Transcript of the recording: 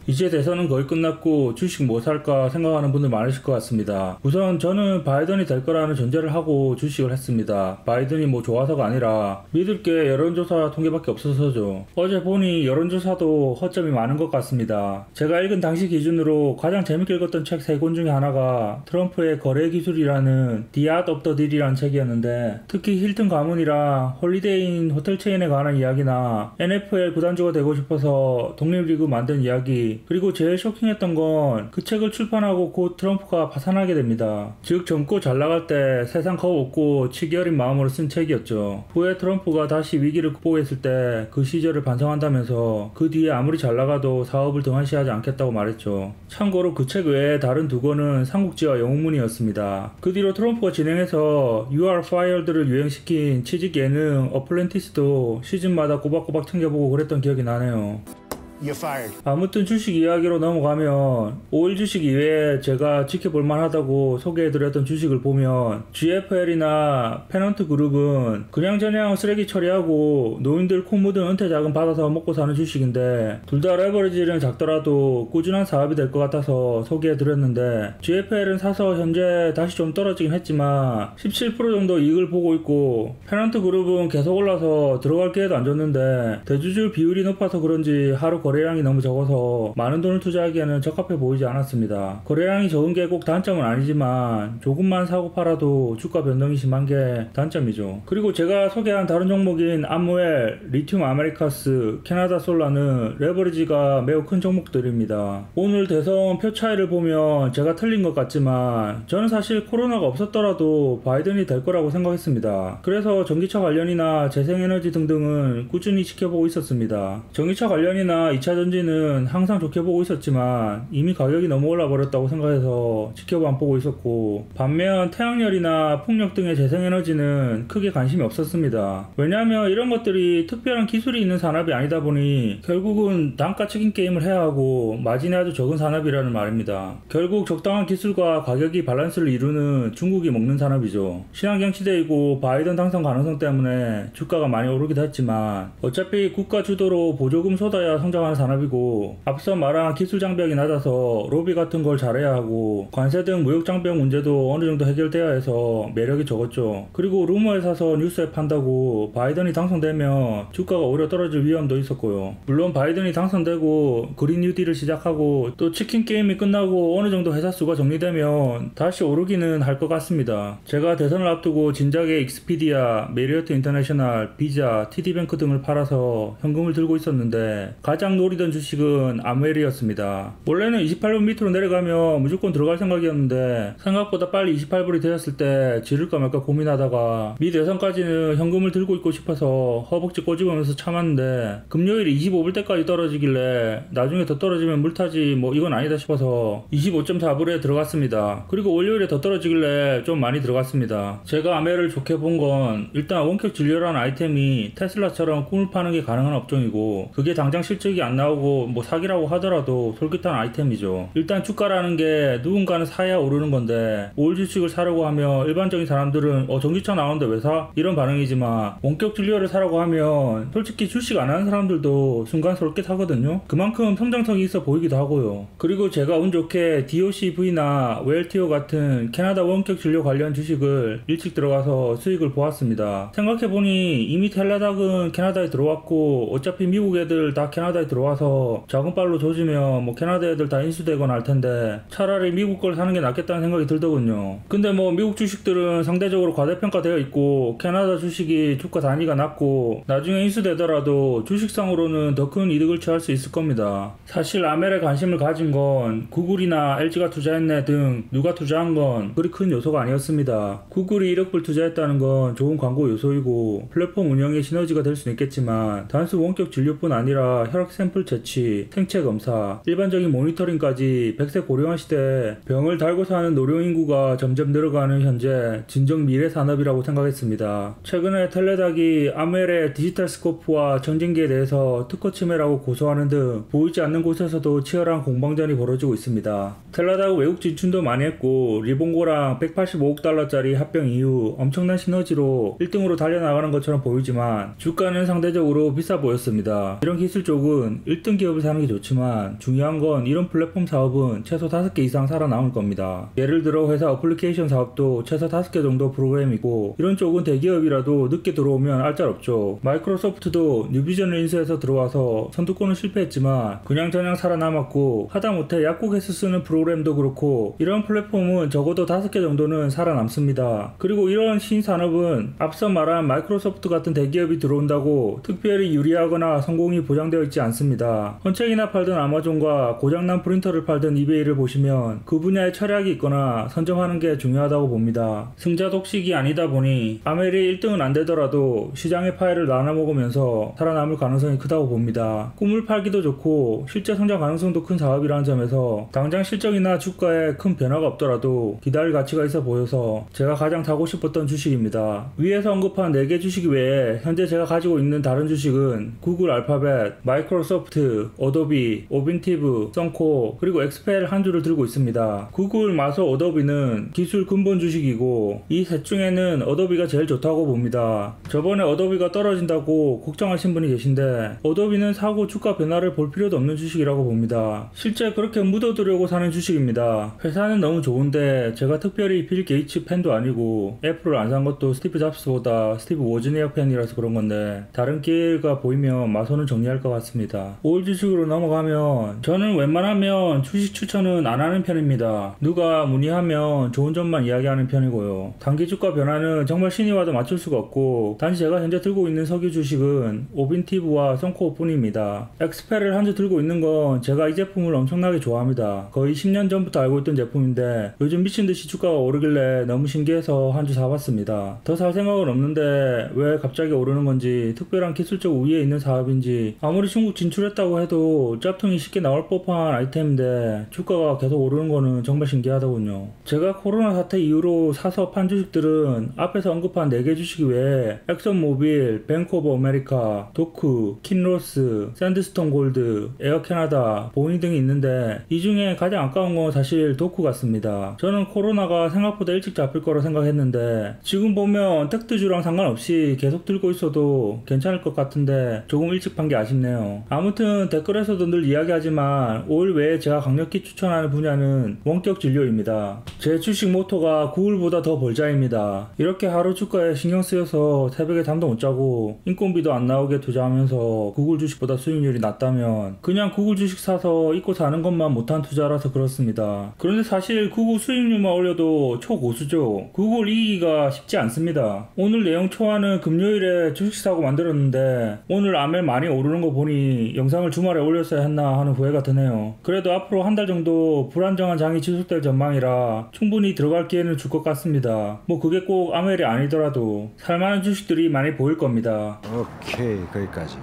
이제 대선은 거의 끝났고 주식 뭐 살까 생각하는 분들 많으실 것 같습니다. 우선 저는 바이든이 될 거라는 전제를 하고 주식을 했습니다. 바이든이 뭐 좋아서가 아니라 믿을 게 여론조사 통계밖에 없어서죠. 어제 보니 여론조사도 허점이 많은 것 같습니다. 제가 읽은 당시 기준으로 가장 재밌게 읽었던 책 3권 중에 하나가 트럼프의 거래 기술이라는 The Art of the Deal이라는 책이었는데, 특히 힐튼 가문이랑 홀리데이인 호텔 체인에 관한 이야기나 NFL 구단주가 되고 싶어서 독립리그 만든 이야기, 그리고 제일 쇼킹했던 건 그 책을 출판하고 곧 트럼프가 파산하게 됩니다. 즉 젊고 잘 나갈 때 세상 겁 없고 치기 어린 마음으로 쓴 책이었죠. 후에 트럼프가 다시 위기를 극복했을 때 그 시절을 반성한다면서 그 뒤에 아무리 잘 나가도 사업을 등한시하지 않겠다고 말했죠. 참고로 그 책 외에 다른 2권은 삼국지와 영웅문이었습니다. 그 뒤로 트럼프가 진행해서 You Are Fired를 유행시킨 취직 예능 어플렌티스도 시즌마다 꼬박꼬박 챙겨보고 그랬던 기억이 나네요. 아무튼 주식 이야기로 넘어가면 5일 주식 이외에 제가 지켜볼만 하다고 소개해드렸던 주식을 보면 GFL이나 페넌트 그룹은 그냥저냥 쓰레기 처리하고 노인들 코 묻은 은퇴 자금 받아서 먹고 사는 주식인데, 둘 다 레버리지는 작더라도 꾸준한 사업이 될 것 같아서 소개해드렸는데, GFL은 사서 현재 다시 좀 떨어지긴 했지만 17% 정도 이익을 보고 있고, 페넌트 그룹은 계속 올라서 들어갈 기회도 안 줬는데 대주주 비율이 높아서 그런지 하루 거래량이 너무 적어서 많은 돈을 투자하기에는 적합해 보이지 않았습니다. 거래량이 적은 게 꼭 단점은 아니지만 조금만 사고 팔아도 주가 변동이 심한 게 단점이죠. 그리고 제가 소개한 다른 종목인 암웰, 리튬 아메리카스, 캐나다 솔라는 레버리지가 매우 큰 종목들입니다. 오늘 대선 표 차이를 보면 제가 틀린 것 같지만 저는 사실 코로나가 없었더라도 바이든이 될 거라고 생각했습니다. 그래서 전기차 관련이나 재생에너지 등등은 꾸준히 지켜보고 있었습니다. 전기차 관련이나 2차전지는 항상 좋게 보고 있었지만 이미 가격이 너무 올라 버렸다고 생각해서 지켜만 보고 있었고, 반면 태양열이나 풍력 등의 재생에너지는 크게 관심이 없었습니다. 왜냐하면 이런 것들이 특별한 기술이 있는 산업이 아니다 보니 결국은 단가 치킨 게임을 해야 하고 마진이 아주 적은 산업이라는 말입니다. 결국 적당한 기술과 가격이 밸런스를 이루는 중국이 먹는 산업이죠. 친환경 시대이고 바이든 당선 가능성 때문에 주가가 많이 오르기도 했지만 어차피 국가 주도로 보조금 쏟아야 성장하는 산업이고, 앞서 말한 기술 장벽이 낮아서 로비 같은 걸 잘해야 하고 관세 등 무역 장벽 문제도 어느 정도 해결돼야 해서 매력이 적었죠. 그리고 루머에 사서 뉴스에 판다고 바이든이 당선되면 주가가 오히려 떨어질 위험도 있었고요. 물론 바이든이 당선되고 그린 뉴딜을 시작하고 또 치킨 게임이 끝나고 어느 정도 회사 수가 정리되면 다시 오르기는 할 것 같습니다. 제가 대선을 앞두고 진작에 익스피디아, 메리어트 인터내셔널, 비자, TD뱅크 등을 팔아서 현금을 들고 있었는데 가장 노리던 주식은 암웰이었습니다. 원래는 28불 밑으로 내려가면 무조건 들어갈 생각이었는데 생각보다 빨리 28불이 되었을 때 지를까 말까 고민하다가 미 대선까지는 현금을 들고 있고 싶어서 허벅지 꼬집으면서 참았는데 금요일에 25불 때까지 떨어지길래 나중에 더 떨어지면 물타지 뭐 이건 아니다 싶어서 25.4불에 들어갔습니다. 그리고 월요일에 더 떨어지길래 좀 많이 들어갔습니다. 제가 암웰을 좋게 본 건 일단 원격 진료라는 아이템이 테슬라처럼 꿈을 파는 게 가능한 업종이고, 그게 당장 실적이 안 나오고 뭐 사기라고 하더라도 솔깃한 아이템이죠. 일단 주가라는 게 누군가는 사야 오르는 건데 5일 주식을 사려고 하면 일반적인 사람들은 전기차 나오는데 왜 사? 이런 반응이지만 원격 진료를 사라고 하면 솔직히 주식 안 하는 사람들도 순간 솔깃하거든요. 그만큼 성장성이 있어 보이기도 하고요. 그리고 제가 운 좋게 DOCV나 웰티오 같은 캐나다 원격 진료 관련 주식을 일찍 들어가서 수익을 보았습니다. 생각해보니 이미 텔라닥은 캐나다에 들어왔고 어차피 미국 애들 다 캐나다에 들어와서 자금빨로 조지면 뭐 캐나다 애들 다 인수되거나 할 텐데 차라리 미국 걸 사는 게 낫겠다는 생각이 들더군요. 근데 뭐 미국 주식들은 상대적으로 과대평가되어 있고 캐나다 주식이 주가 단위가 낮고 나중에 인수되더라도 주식상으로는 더 큰 이득을 취할 수 있을 겁니다. 사실 암웰에 관심을 가진 건 구글이나 LG가 투자했네 등 누가 투자한 건 그리 큰 요소가 아니었습니다. 구글이 1억 불 투자했다는 건 좋은 광고 요소이고 플랫폼 운영의 시너지가 될 수는 있겠지만 단순 원격 진료뿐 아니라 혈액 샘플 채취, 생체 검사, 일반적인 모니터링까지 100세 고령화 시대에 병을 달고 사는 노령 인구가 점점 늘어가는 현재 진정 미래 산업이라고 생각했습니다. 최근에 텔레닥이 암웰의 디지털 스코프와 정진기에 대해서 특허 침해라고 고소하는 등 보이지 않는 곳에서도 치열한 공방전이 벌어지고 있습니다. 텔레닥 외국 진출도 많이 했고 리본고랑 185억 달러짜리 합병 이후 엄청난 시너지로 1등으로 달려나가는 것처럼 보이지만 주가는 상대적으로 비싸 보였습니다. 이런 기술 쪽은 사업은 1등 기업을 사는 게 좋지만 중요한 건 이런 플랫폼 사업은 최소 5개 이상 살아남을 겁니다. 예를 들어 회사 어플리케이션 사업도 최소 5개 정도 프로그램이고 이런 쪽은 대기업이라도 늦게 들어오면 알짤없죠. 마이크로소프트도 뉴비전을 인수해서 들어와서 선두권은 실패했지만 그냥저냥 살아남았고 하다못해 약국에서 쓰는 프로그램도 그렇고 이런 플랫폼은 적어도 5개 정도는 살아남습니다. 그리고 이런 신산업은 앞서 말한 마이크로소프트 같은 대기업이 들어온다고 특별히 유리하거나 성공이 보장되어 있지 않습니다. 헌책이나 팔던 아마존과 고장난 프린터를 팔던 이베이를 보시면 그 분야에 철학이 있거나 선점하는 게 중요하다고 봅니다. 승자 독식이 아니다 보니 아멜이 1등은 안 되더라도 시장의 파일을 나눠 먹으면서 살아남을 가능성이 크다고 봅니다. 꿈을 팔기도 좋고 실제 성장 가능성도 큰 사업이라는 점에서 당장 실적이나 주가에 큰 변화가 없더라도 기다릴 가치가 있어 보여서 제가 가장 사고 싶었던 주식입니다. 위에서 언급한 4개 주식 외에 현재 제가 가지고 있는 다른 주식은 구글 알파벳, 마이크로소프트, 어도비, 오빈티브, 썬코 그리고 엑스펠 한 주를 들고 있습니다. 구글, 마소, 어도비는 기술 근본 주식이고 이 셋 중에는 어도비가 제일 좋다고 봅니다. 저번에 어도비가 떨어진다고 걱정하신 분이 계신데 어도비는 사고 주가 변화를 볼 필요도 없는 주식이라고 봅니다. 실제 그렇게 묻어두려고 사는 주식입니다. 회사는 너무 좋은데 제가 특별히 빌 게이츠 팬도 아니고 애플을 안 산 것도 스티브 잡스보다 스티브 워즈니악 팬이라서 그런 건데 다른 기회가 보이면 마소는 정리할 것 같습니다. 5월 주식으로 넘어가면 저는 웬만하면 주식 추천은 안 하는 편입니다. 누가 문의하면 좋은 점만 이야기하는 편이고요. 단기 주가 변화는 정말 신이 와도 맞출 수가 없고 단지 제가 현재 들고 있는 석유 주식은 오빈티브와 썬코 뿐입니다. 엑스펠을 한 주 들고 있는 건 제가 이 제품을 엄청나게 좋아합니다. 거의 10년 전부터 알고 있던 제품인데 요즘 미친듯이 주가가 오르길래 너무 신기해서 한 주 사봤습니다. 더 살 생각은 없는데 왜 갑자기 오르는 건지 특별한 기술적 우위에 있는 사업인지 아무리 중국 진출했다고 해도 짭퉁이 쉽게 나올 법한 아이템인데 주가가 계속 오르는 거는 정말 신기하더군요. 제가 코로나 사태 이후로 사서 판 주식들은 앞에서 언급한 4개 주식 외에 엑선모빌, 뱅크 오브 아메리카, 도쿠, 킨로스, 샌드스톤 골드, 에어 캐나다, 보잉 등이 있는데 이 중에 가장 아까운 건 사실 도쿠 같습니다. 저는 코로나가 생각보다 일찍 잡힐 거라 생각했는데 지금 보면 텍트주랑 상관없이 계속 들고 있어도 괜찮을 것 같은데 조금 일찍 판 게 아쉽네요. 아무튼 댓글에서도 늘 이야기하지만 5일 외에 제가 강력히 추천하는 분야는 원격 진료입니다. 제 주식 모토가 구글보다 더 벌자입니다. 이렇게 하루 주가에 신경 쓰여서 새벽에 잠도 못 자고 인건비도 안 나오게 투자하면서 구글 주식보다 수익률이 낮다면 그냥 구글 주식 사서 잊고 사는 것만 못한 투자라서 그렇습니다. 그런데 사실 구글 수익률만 올려도 초고수죠. 구글 이기기가 쉽지 않습니다. 오늘 내용 초안은 금요일에 주식 사고 만들었는데 오늘 아멜 많이 오르는 거 보니 영상을 주말에 올렸어야 했나 하는 후회가 드네요. 그래도 앞으로 한 달 정도 불안정한 장이 지속될 전망이라 충분히 들어갈 기회는 줄 것 같습니다. 뭐 그게 꼭 아멜이 아니더라도 살만한 주식들이 많이 보일 겁니다. 오케이, 거기까지.